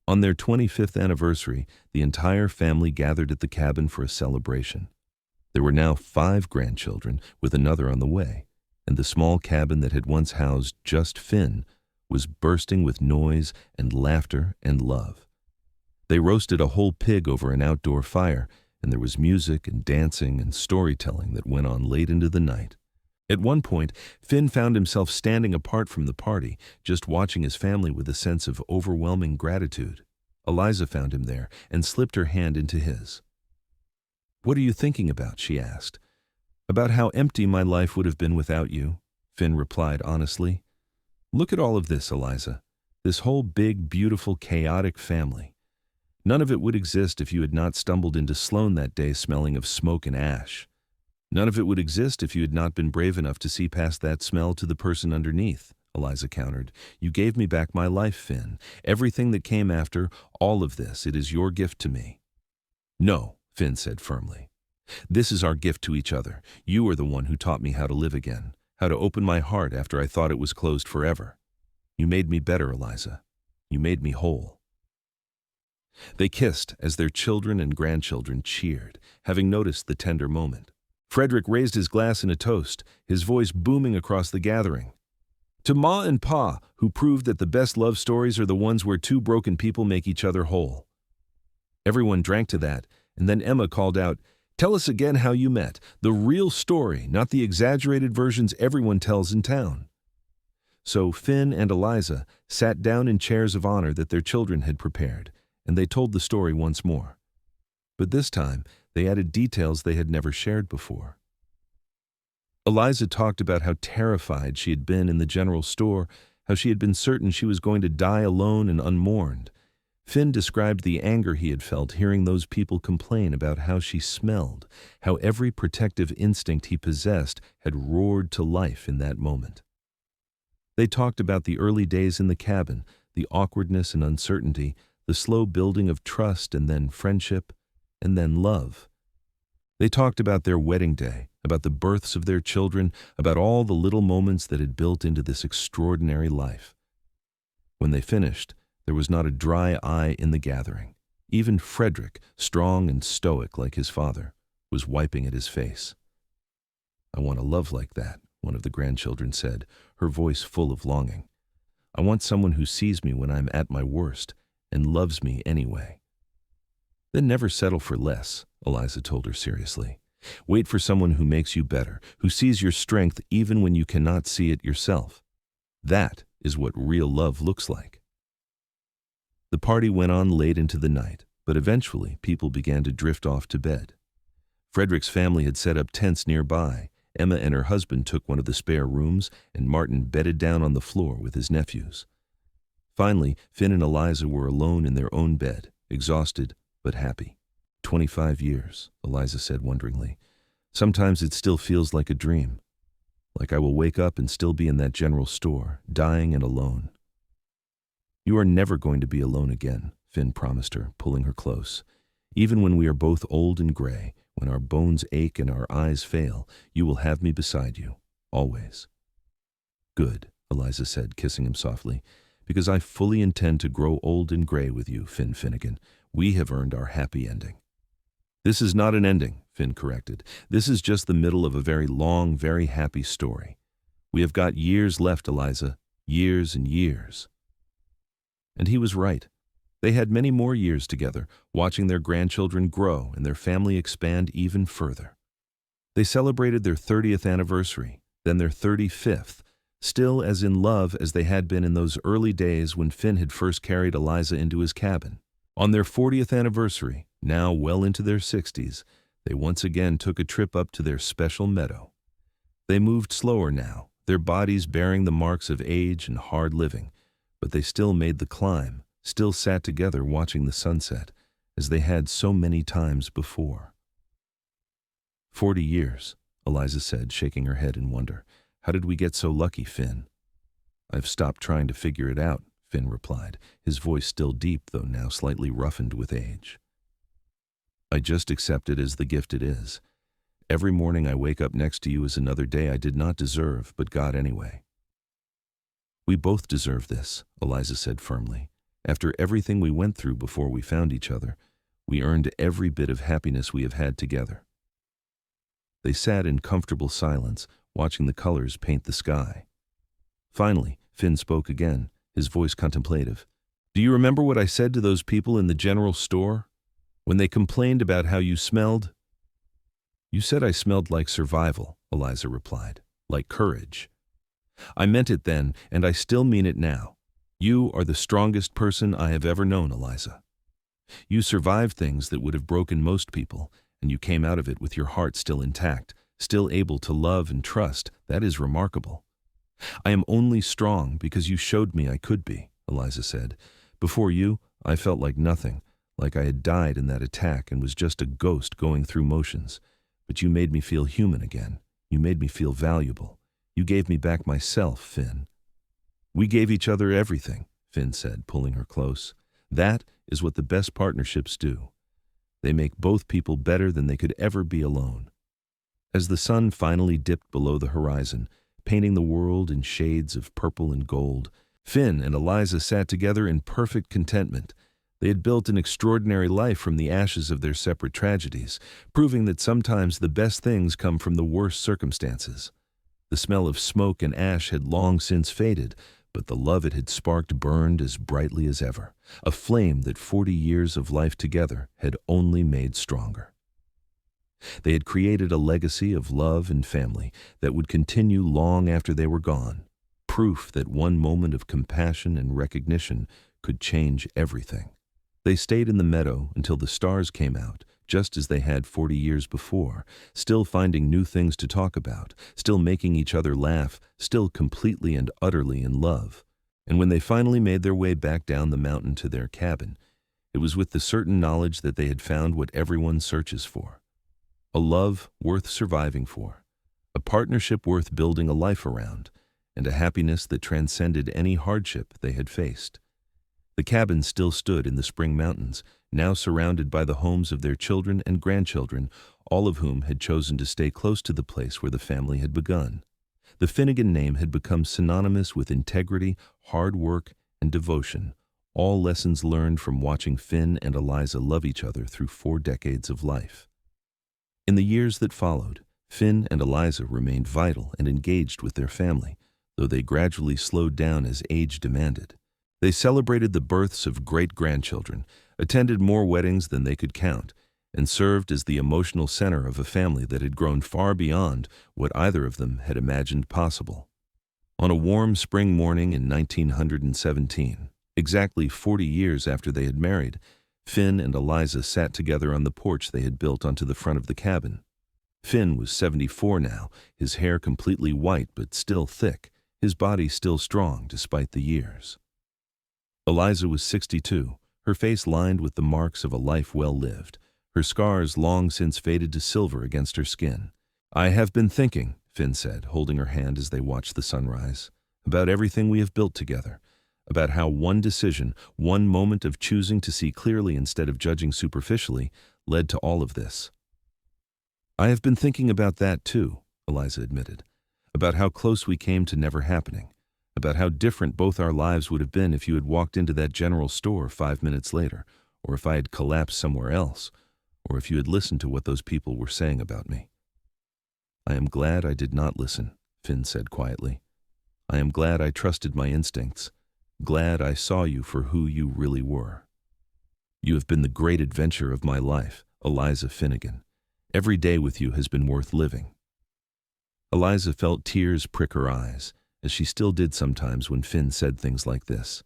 On their 25th anniversary, the entire family gathered at the cabin for a celebration. There were now 5 grandchildren, with another on the way, and the small cabin that had once housed just Finn was bursting with noise and laughter and love. They roasted a whole pig over an outdoor fire, and there was music and dancing and storytelling that went on late into the night. At one point, Finn found himself standing apart from the party, just watching his family with a sense of overwhelming gratitude. Eliza found him there and slipped her hand into his. "What are you thinking about?" she asked. "About how empty my life would have been without you," Finn replied honestly. "Look at all of this, Eliza. This whole big, beautiful, chaotic family. None of it would exist if you had not stumbled into Sloan that day smelling of smoke and ash. None of it would exist if you had not been brave enough to see past that smell to the person underneath," Eliza countered. "You gave me back my life, Finn. Everything that came after, all of this, it is your gift to me." "No," Finn said firmly. "This is our gift to each other. You are the one who taught me how to live again, how to open my heart after I thought it was closed forever. You made me better, Eliza. You made me whole." They kissed as their children and grandchildren cheered, having noticed the tender moment. Frederick raised his glass in a toast, his voice booming across the gathering. "To Ma and Pa, who proved that the best love stories are the ones where 2 broken people make each other whole." Everyone drank to that, and then Emma called out, "Tell us again how you met. The real story, not the exaggerated versions everyone tells in town." So Finn and Eliza sat down in chairs of honor that their children had prepared, and they told the story once more. But this time, they added details they had never shared before. Eliza talked about how terrified she had been in the general store, how she had been certain she was going to die alone and unmourned. Finn described the anger he had felt hearing those people complain about how she smelled, how every protective instinct he possessed had roared to life in that moment. They talked about the early days in the cabin, the awkwardness and uncertainty, the slow building of trust and then friendship, and then love. They talked about their wedding day, about the births of their children, about all the little moments that had built into this extraordinary life. When they finished, there was not a dry eye in the gathering. Even Frederick, strong and stoic like his father, was wiping at his face. "I want a love like that," one of the grandchildren said, her voice full of longing. "I want someone who sees me when I'm at my worst and loves me anyway." "Then never settle for less," Eliza told her seriously. "Wait for someone who makes you better, who sees your strength even when you cannot see it yourself. That is what real love looks like." The party went on late into the night, but eventually people began to drift off to bed. Frederick's family had set up tents nearby. Emma and her husband took one of the spare rooms, and Martin bedded down on the floor with his nephews. Finally, Finn and Eliza were alone in their own bed, exhausted but happy. 25 years, Eliza said wonderingly. "Sometimes it still feels like a dream. Like I will wake up and still be in that general store, dying and alone." "You are never going to be alone again," Finn promised her, pulling her close. "Even when we are both old and gray, when our bones ache and our eyes fail, you will have me beside you, always." "Good," Eliza said, kissing him softly, "because I fully intend to grow old and gray with you, Finn Finnegan. We have earned our happy ending." "This is not an ending," Finn corrected. "This is just the middle of a very long, very happy story. We have got years left, Eliza, years and years." And he was right. They had many more years together, watching their grandchildren grow and their family expand even further. They celebrated their 30th anniversary, then their 35th, still as in love as they had been in those early days when Finn had first carried Eliza into his cabin. On their 40th anniversary, now well into their 60s, they once again took a trip up to their special meadow. They moved slower now, their bodies bearing the marks of age and hard living, but they still made the climb, still sat together watching the sunset, as they had so many times before. 40 years, Eliza said, shaking her head in wonder. "How did we get so lucky, Finn?" "I've stopped trying to figure it out," Finn replied, his voice still deep though now slightly roughened with age. "I just accept it as the gift it is. Every morning I wake up next to you is another day I did not deserve, but got anyway." "We both deserve this," Eliza said firmly. "After everything we went through before we found each other, we earned every bit of happiness we have had together." They sat in comfortable silence, watching the colors paint the sky. Finally, Finn spoke again, his voice contemplative. "Do you remember what I said to those people in the general store? When they complained about how you smelled?" "You said I smelled like survival," Eliza replied, "like courage. I meant it then, and I still mean it now. You are the strongest person I have ever known, Eliza. You survived things that would have broken most people, and you came out of it with your heart still intact, still able to love and trust. That is remarkable." "I am only strong because you showed me I could be," Eliza said. "Before you, I felt like nothing, like I had died in that attack and was just a ghost going through motions. But you made me feel human again. You made me feel valuable. You gave me back myself, Finn." "We gave each other everything," Finn said, pulling her close. "That is what the best partnerships do. They make both people better than they could ever be alone." As the sun finally dipped below the horizon, painting the world in shades of purple and gold, Finn and Eliza sat together in perfect contentment. They had built an extraordinary life from the ashes of their separate tragedies, proving that sometimes the best things come from the worst circumstances. The smell of smoke and ash had long since faded, but the love it had sparked burned as brightly as ever, a flame that 40 years of life together had only made stronger. They had created a legacy of love and family that would continue long after they were gone, proof that one moment of compassion and recognition could change everything. They stayed in the meadow until the stars came out, just as they had 40 years before, still finding new things to talk about, still making each other laugh, still completely and utterly in love. And when they finally made their way back down the mountain to their cabin, it was with the certain knowledge that they had found what everyone searches for. A love worth surviving for, a partnership worth building a life around, and a happiness that transcended any hardship they had faced. The cabin still stood in the Spring Mountains, now surrounded by the homes of their children and grandchildren, all of whom had chosen to stay close to the place where the family had begun. The Finnegan name had become synonymous with integrity, hard work, and devotion, all lessons learned from watching Finn and Eliza love each other through 4 decades of life. In the years that followed, Finn and Eliza remained vital and engaged with their family, though they gradually slowed down as age demanded. They celebrated the births of great-grandchildren, attended more weddings than they could count, and served as the emotional center of a family that had grown far beyond what either of them had imagined possible. On a warm spring morning in 1917, exactly 40 years after they had married, Finn and Eliza sat together on the porch they had built onto the front of the cabin. Finn was 74 now, his hair completely white but still thick, his body still strong despite the years. Eliza was 62, her face lined with the marks of a life well lived, her scars long since faded to silver against her skin. "I have been thinking," Finn said, holding her hand as they watched the sunrise, "about everything we have built together, about how one decision, one moment of choosing to see clearly instead of judging superficially, led to all of this." "I have been thinking about that too," Eliza admitted, "about how close we came to never happening, about how different both our lives would have been if you had walked into that general store 5 minutes later, or if I had collapsed somewhere else, or if you had listened to what those people were saying about me." "I am glad I did not listen," Finn said quietly. "I am glad I trusted my instincts, glad I saw you for who you really were. You have been the great adventure of my life, Eliza Finnegan. Every day with you has been worth living." Eliza felt tears prick her eyes, as she still did sometimes when Finn said things like this.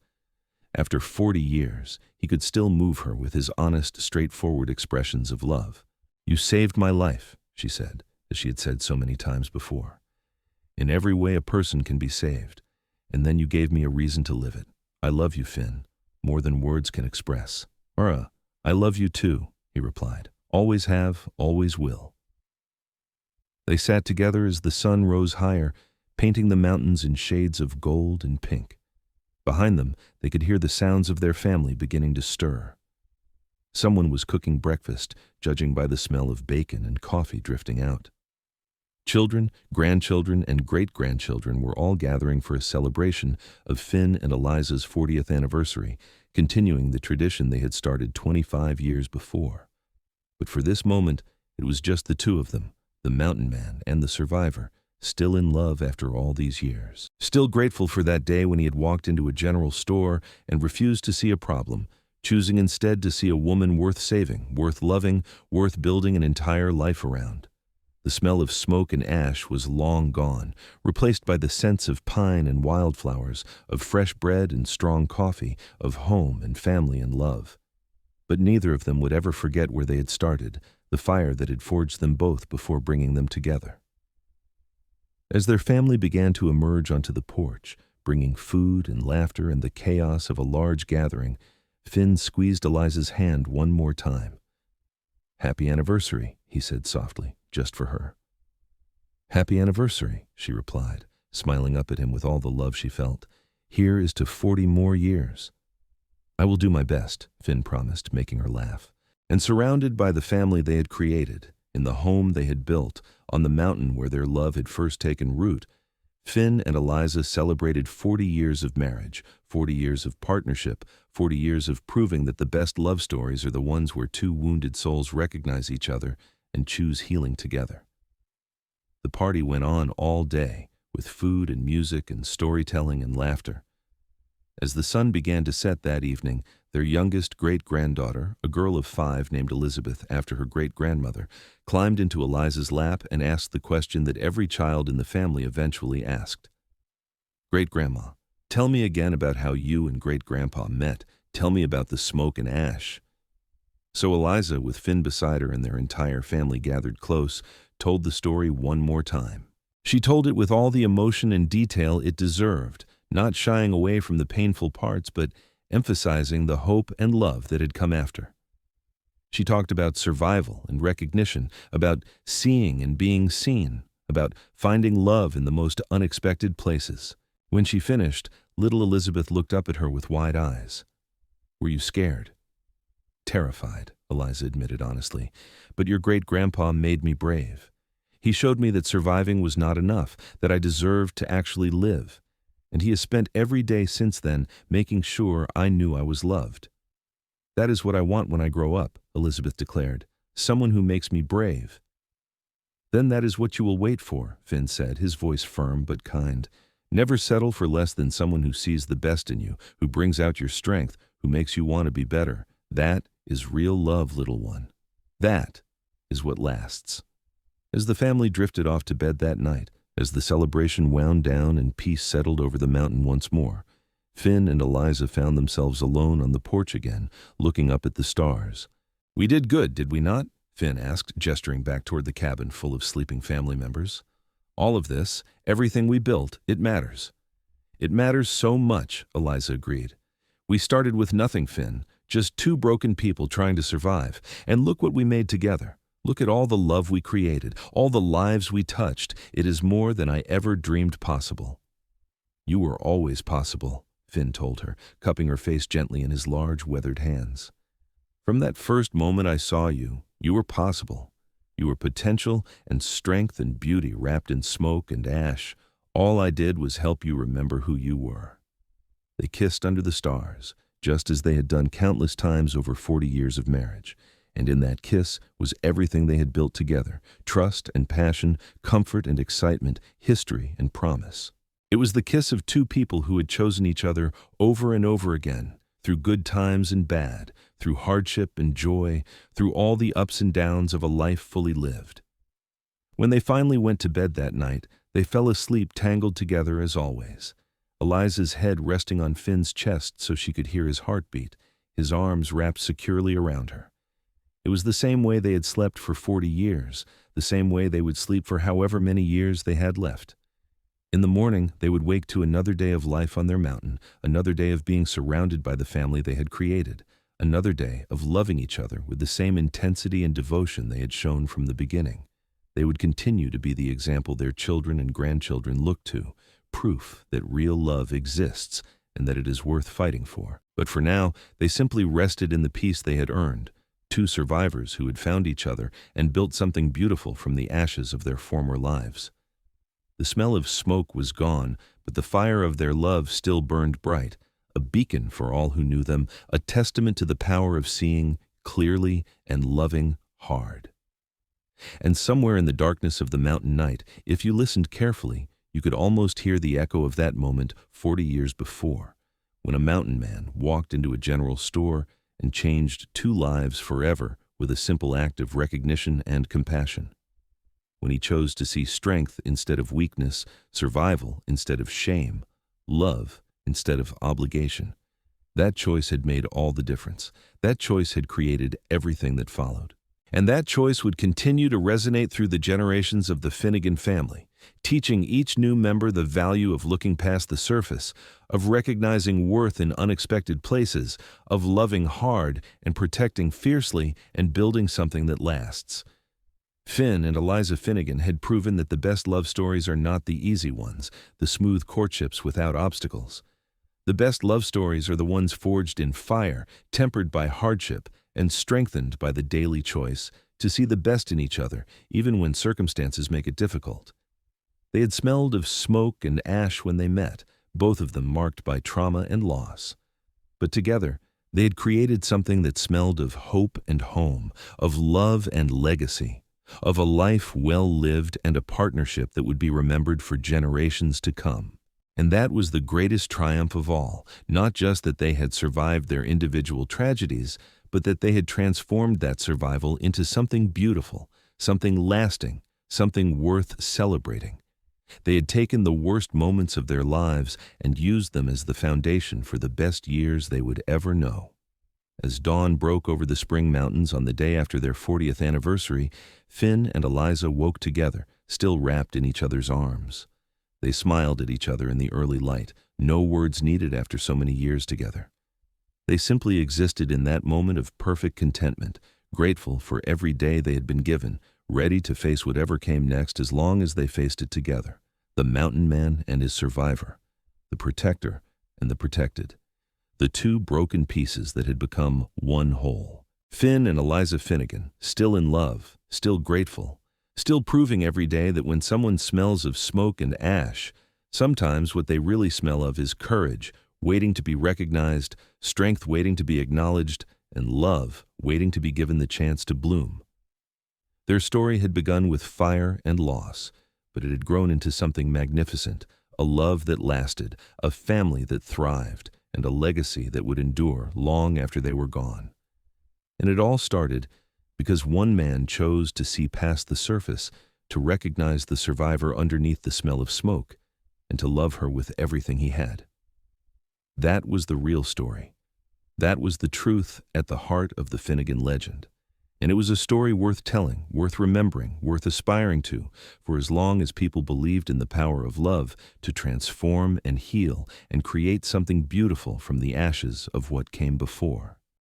After 40 years, he could still move her with his honest, straightforward expressions of love. "You saved my life," she said, as she had said so many times before. "In every way a person can be saved, and then you gave me a reason to live it. I love you, Finn, more than words can express." "I love you too," he replied. "Always have, always will." They sat together as the sun rose higher, painting the mountains in shades of gold and pink. Behind them, they could hear the sounds of their family beginning to stir. Someone was cooking breakfast, judging by the smell of bacon and coffee drifting out. Children, grandchildren, and great-grandchildren were all gathering for a celebration of Finn and Eliza's 40th anniversary, continuing the tradition they had started 25 years before. But for this moment, it was just the two of them, the mountain man and the survivor, still in love after all these years. Still grateful for that day when he had walked into a general store and refused to see a problem, choosing instead to see a woman worth saving, worth loving, worth building an entire life around. The smell of smoke and ash was long gone, replaced by the scents of pine and wildflowers, of fresh bread and strong coffee, of home and family and love. But neither of them would ever forget where they had started, the fire that had forged them both before bringing them together. As their family began to emerge onto the porch, bringing food and laughter and the chaos of a large gathering, Finn squeezed Eliza's hand one more time. "Happy anniversary," he said softly, just for her. "Happy anniversary," she replied, smiling up at him with all the love she felt. "Here is to 40 more years." "I will do my best," Finn promised, making her laugh. And surrounded by the family they had created, in the home they had built, on the mountain where their love had first taken root, Finn and Eliza celebrated 40 years of marriage, 40 years of partnership, 40 years of proving that the best love stories are the ones where two wounded souls recognize each other and choose healing together. The party went on all day, with food and music and storytelling and laughter. As the sun began to set that evening, their youngest great-granddaughter, a girl of 5 named Elizabeth after her great-grandmother, climbed into Eliza's lap and asked the question that every child in the family eventually asked. "Great-grandma, tell me again about how you and great-grandpa met. Tell me about the smoke and ash." So Eliza, with Finn beside her and their entire family gathered close, told the story one more time. She told it with all the emotion and detail it deserved, not shying away from the painful parts, but emphasizing the hope and love that had come after. She talked about survival and recognition, about seeing and being seen, about finding love in the most unexpected places. When she finished, little Elizabeth looked up at her with wide eyes. Were you scared? Terrified, Eliza admitted honestly. But your great-grandpa made me brave. He showed me that surviving was not enough, that I deserved to actually live. And he has spent every day since then making sure I knew I was loved. That is what I want when I grow up, Elizabeth declared. Someone who makes me brave. Then that is what you will wait for, Finn said, his voice firm but kind. Never settle for less than someone who sees the best in you, who brings out your strength, who makes you want to be better. That is real love, little one. That is what lasts. As the family drifted off to bed that night, as the celebration wound down and peace settled over the mountain once more, Finn and Eliza found themselves alone on the porch again, looking up at the stars. "We did good, did we not?" Finn asked, gesturing back toward the cabin full of sleeping family members. "All of this, everything we built, it matters." "It matters so much," Eliza agreed. "We started with nothing, Finn, just two broken people trying to survive, and look what we made together. Look at all the love we created, all the lives we touched. It is more than I ever dreamed possible." "You were always possible," Finn told her, cupping her face gently in his large, weathered hands. "From that first moment I saw you, you were possible. You were potential and strength and beauty wrapped in smoke and ash. All I did was help you remember who you were." They kissed under the stars, just as they had done countless times over 40 years of marriage. And in that kiss was everything they had built together: trust and passion, comfort and excitement, history and promise. It was the kiss of two people who had chosen each other over and over again, through good times and bad, through hardship and joy, through all the ups and downs of a life fully lived. When they finally went to bed that night, they fell asleep tangled together as always. Eliza's head resting on Finn's chest so she could hear his heartbeat, his arms wrapped securely around her. It was the same way they had slept for 40 years, the same way they would sleep for however many years they had left. In the morning, they would wake to another day of life on their mountain, another day of being surrounded by the family they had created, another day of loving each other with the same intensity and devotion they had shown from the beginning. They would continue to be the example their children and grandchildren looked to, proof that real love exists and that it is worth fighting for. But for now, they simply rested in the peace they had earned, two survivors who had found each other and built something beautiful from the ashes of their former lives. The smell of smoke was gone, but the fire of their love still burned bright, a beacon for all who knew them, a testament to the power of seeing clearly and loving hard. And somewhere in the darkness of the mountain night, if you listened carefully, you could almost hear the echo of that moment 40 years before, when a mountain man walked into a general store and changed two lives forever with a simple act of recognition and compassion. When he chose to see strength instead of weakness, survival instead of shame, love instead of obligation. That choice had made all the difference. That choice had created everything that followed. And that choice would continue to resonate through the generations of the Finnegan family, teaching each new member the value of looking past the surface, of recognizing worth in unexpected places, of loving hard and protecting fiercely and building something that lasts. Finn and Eliza Finnegan had proven that the best love stories are not the easy ones, the smooth courtships without obstacles. The best love stories are the ones forged in fire, tempered by hardship, and strengthened by the daily choice to see the best in each other, even when circumstances make it difficult. They had smelled of smoke and ash when they met, both of them marked by trauma and loss. But together, they had created something that smelled of hope and home, of love and legacy, of a life well lived and a partnership that would be remembered for generations to come. And that was the greatest triumph of all, not just that they had survived their individual tragedies, but that they had transformed that survival into something beautiful, something lasting, something worth celebrating. They had taken the worst moments of their lives and used them as the foundation for the best years they would ever know. As dawn broke over the spring mountains on the day after their 40th anniversary, Finn and Eliza woke together, still wrapped in each other's arms. They smiled at each other in the early light, no words needed after so many years together. They simply existed in that moment of perfect contentment, grateful for every day they had been given, ready to face whatever came next as long as they faced it together. The mountain man and his survivor, the protector and the protected. the two broken pieces that had become one whole. Finn and Eliza Finnegan, still in love, still grateful, still proving every day that when someone smells of smoke and ash, sometimes what they really smell of is courage, waiting to be recognized, strength waiting to be acknowledged, and love waiting to be given the chance to bloom. Their story had begun with fire and loss, but it had grown into something magnificent, a love that lasted, a family that thrived, and a legacy that would endure long after they were gone. And it all started because one man chose to see past the surface, to recognize the survivor underneath the smell of smoke, and to love her with everything he had. That was the real story. That was the truth at the heart of the Finnegan legend. And it was a story worth telling, worth remembering, worth aspiring to, for as long as people believed in the power of love to transform and heal and create something beautiful from the ashes of what came before.